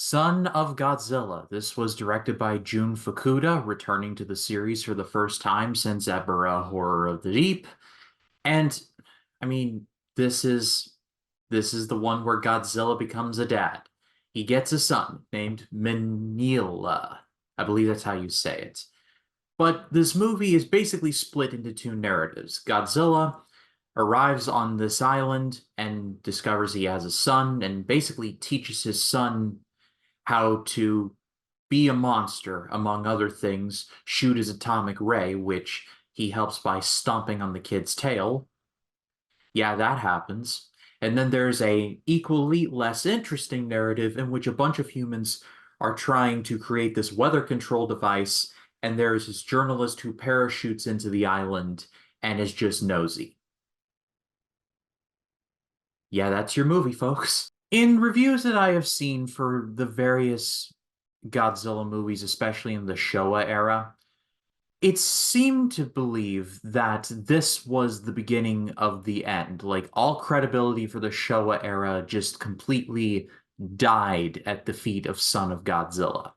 Son of Godzilla. This was directed by Jun Fukuda, returning to the series for the first time since Ebirah Horror of the Deep. And I mean, this is this is the one where Godzilla becomes a dad. He gets a son named Minilla. I believe that's how you say it. But this movie is basically split into two narratives. Godzilla arrives on this island and discovers he has a son and basically teaches his son how to be a monster, among other things, shoot his atomic ray, which he helps by stomping on the kid's tail. Yeah, that happens. And then there's a equally less interesting narrative in which a bunch of humans are trying to create this weather control device, and there's this journalist who parachutes into the island and is just nosy. Yeah, that's your movie, folks. In reviews that I have seen for the various Godzilla movies, especially in the Showa era, it seemed to believe that this was the beginning of the end. Like, all credibility for the Showa era just completely died at the feet of Son of Godzilla.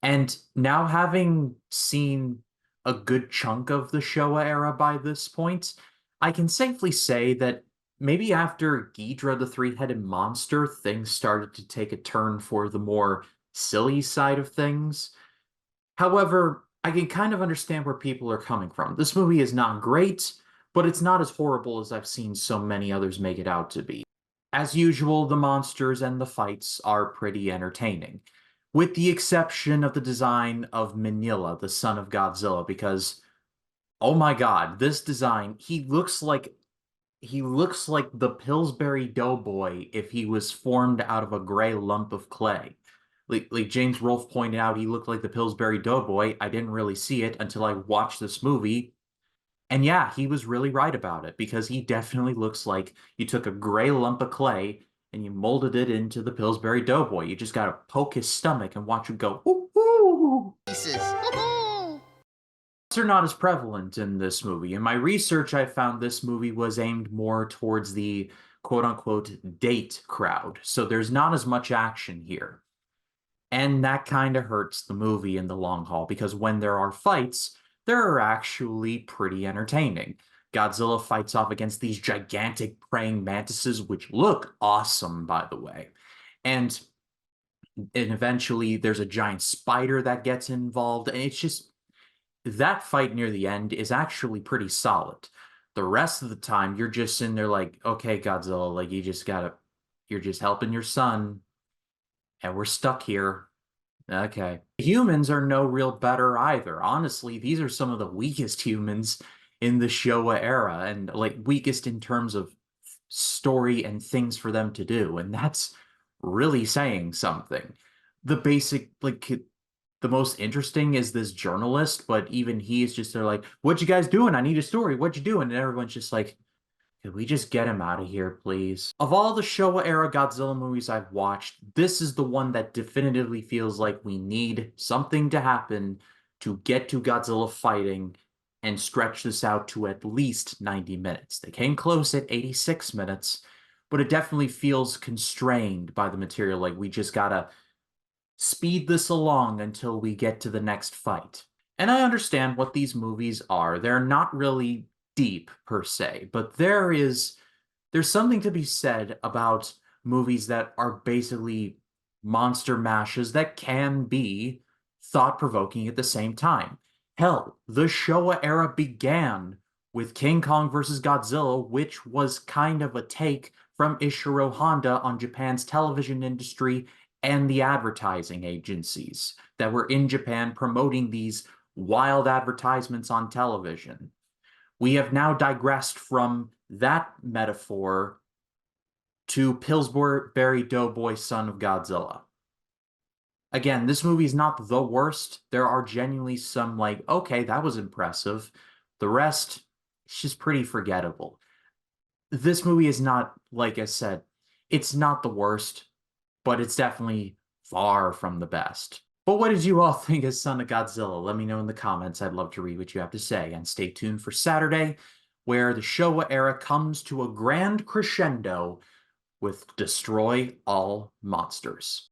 And now, having seen a good chunk of the Showa era by this point, I can safely say that maybe after Ghidorah the Three-Headed Monster, things started to take a turn for the more silly side of things. However, I can kind of understand where people are coming from. This movie is not great, but it's not as horrible as I've seen so many others make it out to be. As usual, the monsters and the fights are pretty entertaining, with the exception of the design of Minilla, the son of Godzilla, because oh my God, this design, he looks like the Pillsbury Doughboy if he was formed out of a gray lump of clay. Like James Rolfe pointed out, he looked like the Pillsbury Doughboy. I didn't really see it until I watched this movie. And yeah, he was really right about it because he definitely looks like you took a gray lump of clay and you molded it into the Pillsbury Doughboy. You just gotta poke his stomach and watch him go, ooh, ooh. Pieces. Are not as prevalent in this movie. In my research, I found this movie was aimed more towards the quote unquote date crowd. So there's not as much action here. And that kind of hurts the movie in the long haul because when there are fights, they're actually pretty entertaining. Godzilla fights off against these gigantic praying mantises, which look awesome, by the way. And eventually there's a giant spider that gets involved. And it's just that fight near the end is actually pretty solid. The rest of the time, you're just in there like, okay, Godzilla, like you're just helping your son, and we're stuck here. Okay. Humans are no real better either. Honestly, these are some of the weakest humans in the Showa era, and like weakest in terms of story and things for them to do, and that's really saying something. The basic, like, the most interesting is this journalist, but even he is just there like, what you guys doing? I need a story. What you doing? And everyone's just like, could we just get him out of here, please? Of all the Showa era Godzilla movies I've watched, this is the one that definitively feels like we need something to happen to get to Godzilla fighting and stretch this out to at least 90 minutes. They came close at 86 minutes, but it definitely feels constrained by the material. Like, we just gotta speed this along until we get to the next fight. And I understand what these movies are. They're not really deep per se, but there's something to be said about movies that are basically monster mashes that can be thought-provoking at the same time. Hell, the Showa era began with King Kong vs. Godzilla, which was kind of a take from Ishiro Honda on Japan's television industry and the advertising agencies that were in Japan promoting these wild advertisements on television. We have now digressed from that metaphor to Pillsbury Doughboy, son of Godzilla. Again, this movie is not the worst. There are genuinely some like, okay, that was impressive. The rest, it's just pretty forgettable. This movie is not, like I said, it's not the worst, but it's definitely far from the best. But what did you all think of Son of Godzilla? Let me know in the comments. I'd love to read what you have to say. And stay tuned for Saturday, where the Showa era comes to a grand crescendo with Destroy All Monsters.